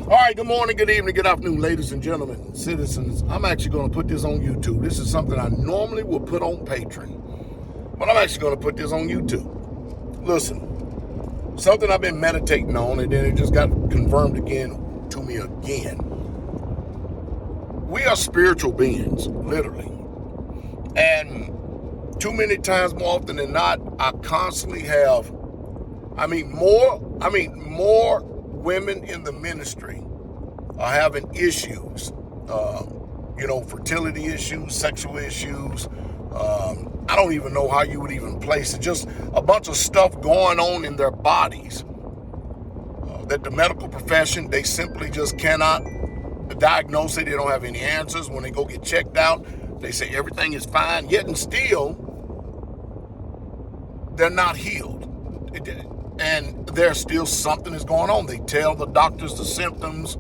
All right, good morning, good evening, good afternoon, ladies and gentlemen, citizens. I'm actually going to put this on YouTube. This is something I normally would put on Patreon, but I'm actually going to put this on YouTube. Listen, something I've been meditating on, and then it just got confirmed again to me again. We are spiritual beings, literally. And too many times, more often than not, I constantly have, more women in the ministry are having issues, fertility issues, sexual issues. I don't even know how you would even place it. Just a bunch of stuff going on in their bodies that the medical profession, they simply just cannot diagnose it. They don't have any answers. When they go get checked out, they say everything is fine, yet and still, they're not healed. And there's still something that's going on. They tell the doctors the symptoms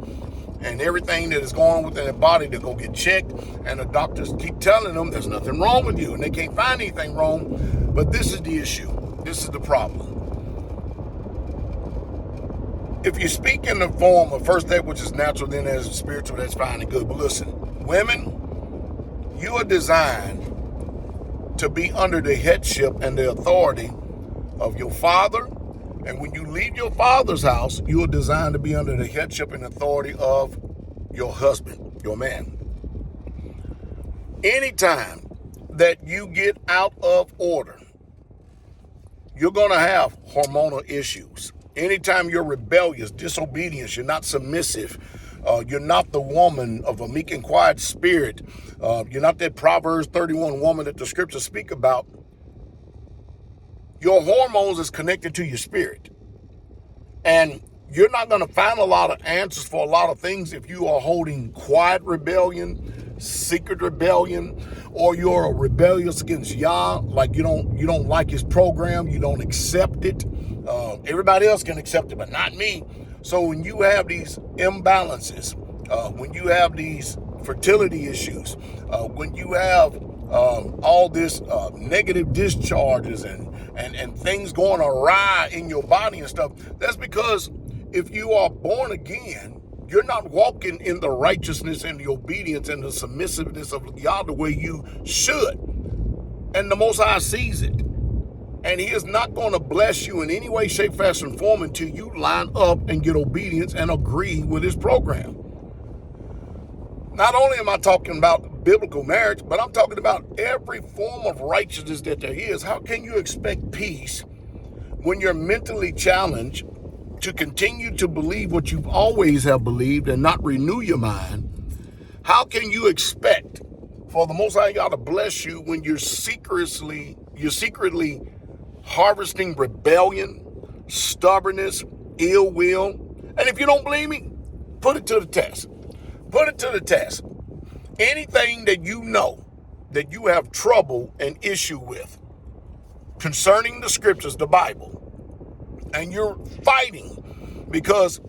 and everything that is going on within their body to go get checked. And the doctors keep telling them there's nothing wrong with you. And they can't find anything wrong. But this is the issue. This is the problem. If you speak in the form of first that which is natural, then as spiritual, that's fine and good. But listen, women, you are designed to be under the headship and the authority of your father. And when you leave your father's house, you are designed to be under the headship and authority of your husband, your man. Anytime that you get out of order, you're going to have hormonal issues. Anytime you're rebellious, disobedience, you're not submissive, you're not the woman of a meek and quiet spirit, you're not that Proverbs 31 woman that the scriptures speak about, your hormones is connected to your spirit. And you're not going to find a lot of answers for a lot of things if you are holding quiet rebellion, secret rebellion, or you're rebellious against Yah, like you don't like his program, you don't accept it. Everybody else can accept it, but not me. So when you have these imbalances, when you have these fertility issues, when you have all this negative discharges and things going awry in your body and stuff, that's because if you are born again, you're not walking in the righteousness and the obedience and the submissiveness of Yah the way you should. And the Most High sees it. And he is not going to bless you in any way, shape, fashion, form until you line up and get obedience and agree with his program. Not only am I talking about biblical marriage, but I'm talking about every form of righteousness that there is. How can you expect peace when you're mentally challenged to continue to believe what you've always have believed and not renew your mind? How can you expect for the Most High God to bless you when you're secretly harvesting rebellion, stubbornness, ill will? And if you don't believe me, put it to the test. Put it to the test. Anything that you know that you have trouble and issue with concerning the scriptures, the Bible, and you're fighting because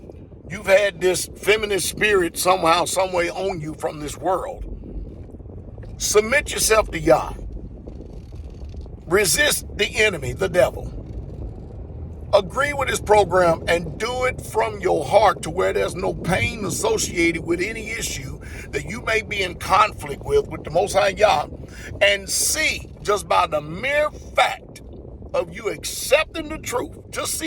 you've had this feminist spirit somehow, some way on you from this world, submit yourself to Yah. Resist the enemy, the devil. Agree with his program and do it from your heart to where there's no pain associated with any issue that you may be in conflict with the Most High Yah, and see just by the mere fact of you accepting the truth, just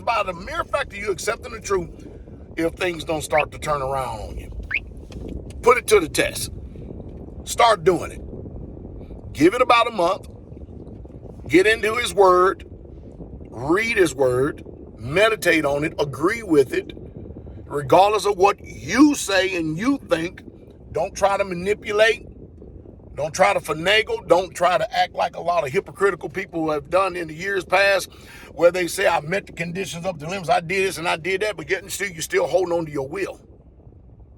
by the mere fact of you accepting the truth, if things don't start to turn around on you. Put it to the test. Start doing it. Give it about a month. Get into his word. Read his word, meditate on it, agree with it, regardless of what you say and you think. Don't try to manipulate. Don't try to finagle. Don't try to act like a lot of hypocritical people have done in the years past, where they say, I met the conditions of the limits, I did this and I did that, but yet and still you're still holding on to your will.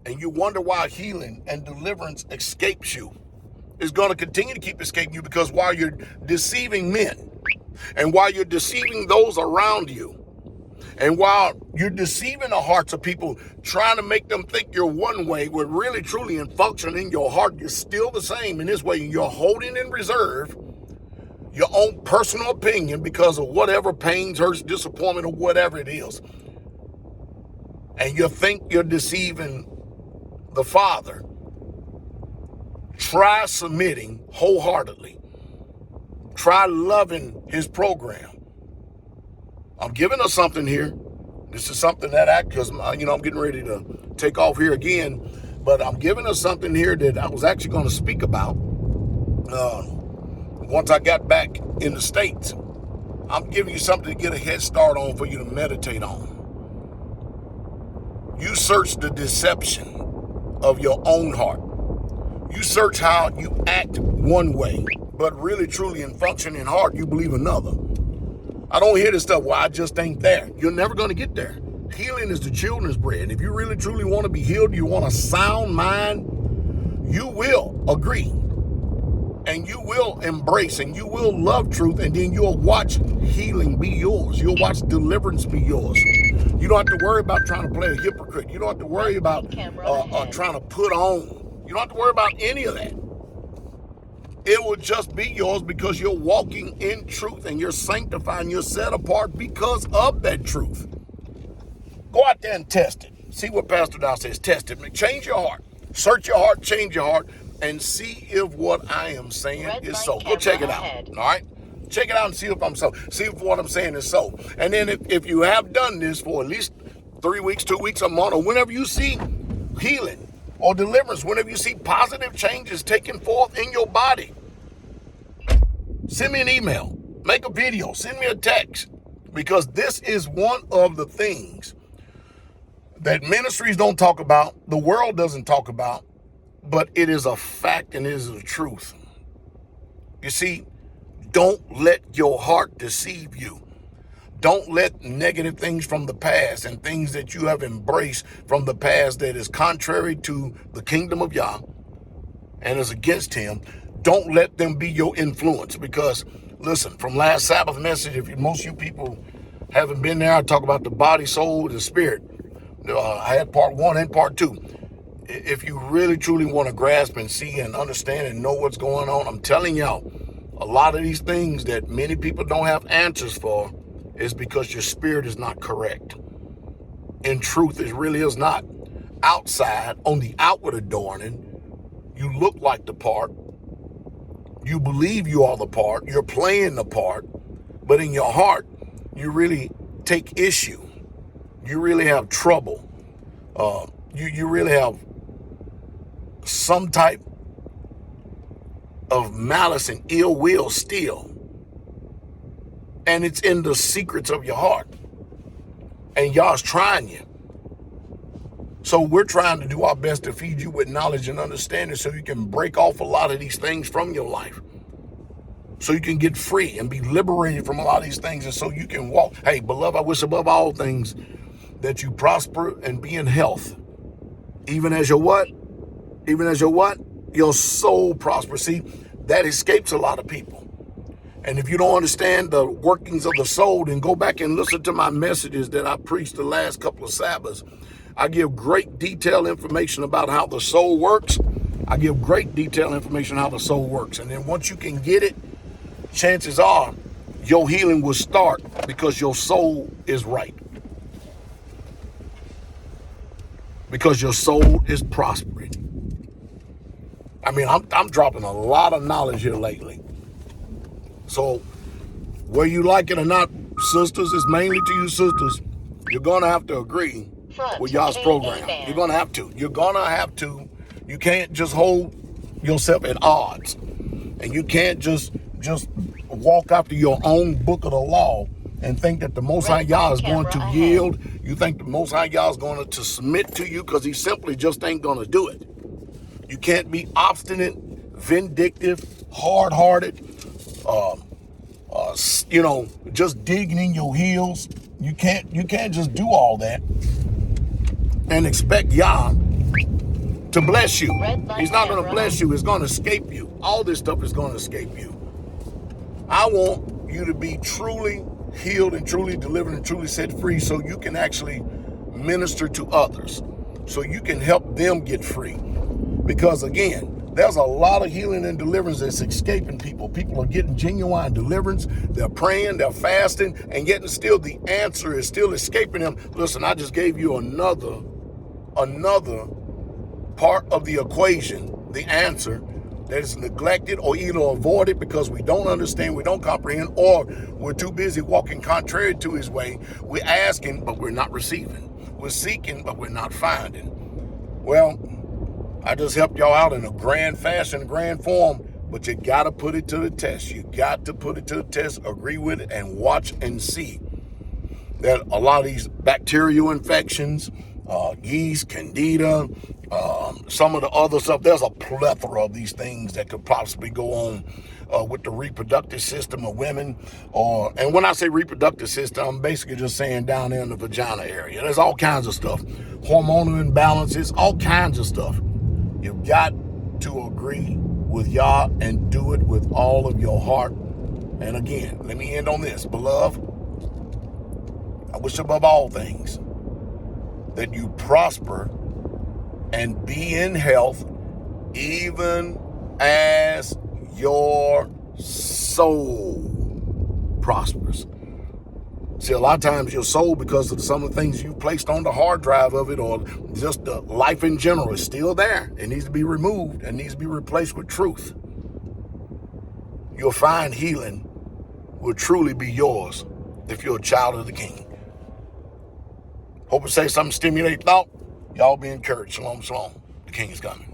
And you wonder why healing and deliverance escapes you. It's going to continue to keep escaping you, because while you're deceiving men, and while you're deceiving those around you, and while you're deceiving the hearts of people, trying to make them think you're one way, where really, truly, and functioning in your heart, you're still the same in this way. You're holding in reserve your own personal opinion because of whatever pains, hurts, disappointment, or whatever it is. and you think you're deceiving the Father, try submitting wholeheartedly. Try loving his program. I'm giving us something here. This is something that because I'm getting ready to take off here again, but I'm giving us something here that I was actually going to speak about once I got back in the States. I'm giving you something to get a head start on for you to meditate on. You search the deception of your own heart. You search how you act one way, but really, truly, and function in heart, you believe another. I don't hear this stuff, well, I just ain't there. You're never going to get there. Healing is the children's bread. If you really, truly want to be healed, you want a sound mind, you will agree. And you will embrace and you will love truth, and then you'll watch healing be yours. You'll watch deliverance be yours. You don't have to worry about trying to play a hypocrite. You don't have to worry about trying to put on. You don't have to worry about any of that. It will just be yours because you're walking in truth and you're sanctifying, you're set apart because of that truth. Go out there and test it. See what Pastor Dowell says. Test it. Change your heart. Search your heart, change your heart, and see if what I am saying is so. Go check it out. All right? Check it out and see if I'm so. See if what I'm saying is so. And then if you have done this for at least 3 weeks, 2 weeks, a month, or whenever you see healing or deliverance, whenever you see positive changes taking forth in your body, send me an email, make a video, send me a text, because this is one of the things that ministries don't talk about, the world doesn't talk about, but it is a fact and it is the truth. You see, don't let your heart deceive you. Don't let negative things from the past and things that you have embraced from the past that is contrary to the kingdom of Yah and is against him, don't let them be your influence. Because, listen, from last Sabbath message, if most of you people haven't been there, I talk about the body, soul, and spirit. I had part 1 and part 2. If you really, truly want to grasp and see and understand and know what's going on, I'm telling y'all, a lot of these things that many people don't have answers for is because your spirit is not correct. In truth, it really is not. Outside, on the outward adorning, you look like the part. You believe you are the part. You're playing the part. But in your heart, you really take issue. You really have trouble. You really have some type of malice and ill will still. And it's in the secrets of your heart. And y'all's trying you. So we're trying to do our best to feed you with knowledge and understanding so you can break off a lot of these things from your life. So you can get free and be liberated from a lot of these things, and so you can walk. Hey, beloved, I wish above all things that you prosper and be in health. Even as your what? Even as your what? Your soul prospers. See, that escapes a lot of people. And if you don't understand the workings of the soul, then go back and listen to my messages that I preached the last couple of Sabbaths. I give great detailed information about how the soul works. I give great detailed information how the soul works. And then once you can get it, chances are your healing will start because your soul is right. Because your soul is prospering. I mean, I'm dropping a lot of knowledge here lately. So, whether you like it or not, sisters, it's mainly to you sisters, you're going to have to agree with y'all's program. You're going to have to. You're going to have to. You can't just hold yourself at odds. And you can't just walk after your own book of the law and think that the Most High Yah is going to yield. You think the Most High Yah is going to submit to you because he simply just ain't going to do it. You can't be obstinate, vindictive, hard-hearted, just digging in your heels. You can't just do all that and expect Yah to bless you. He's not going to bless you. It's going to escape you. All this stuff is going to escape you. I want you to be truly healed and truly delivered and truly set free so you can actually minister to others, so you can help them get free. Because again, There's a lot of healing and deliverance that's escaping people. People are getting genuine deliverance. They're praying, they're fasting, and yet still the answer is still escaping them. Listen, I just gave you another part of the equation, the answer, that is neglected or either avoided because we don't understand, we don't comprehend, or we're too busy walking contrary to his way. We're asking, but we're not receiving. We're seeking, but we're not finding. Well, I just helped y'all out in a grand fashion, grand form, but you got to put it to the test. You got to put it to the test, agree with it, and watch and see that a lot of these bacterial infections, yeast, candida, some of the other stuff, there's a plethora of these things that could possibly go on with the reproductive system of women. And when I say reproductive system, I'm basically just saying down there in the vagina area. There's all kinds of stuff. Hormonal imbalances, all kinds of stuff. You've got to agree with Yah and do it with all of your heart. And again, let me end on this. Beloved, I wish above all things that you prosper and be in health, even as your soul prospers. See, a lot of times your soul, because of some of the things you've placed on the hard drive of it, or just the life in general, is still there. It needs to be removed and needs to be replaced with truth. You'll find healing will truly be yours if you're a child of the King. Hope it says something, stimulate thought. Y'all be encouraged. Shalom, shalom. The King is coming.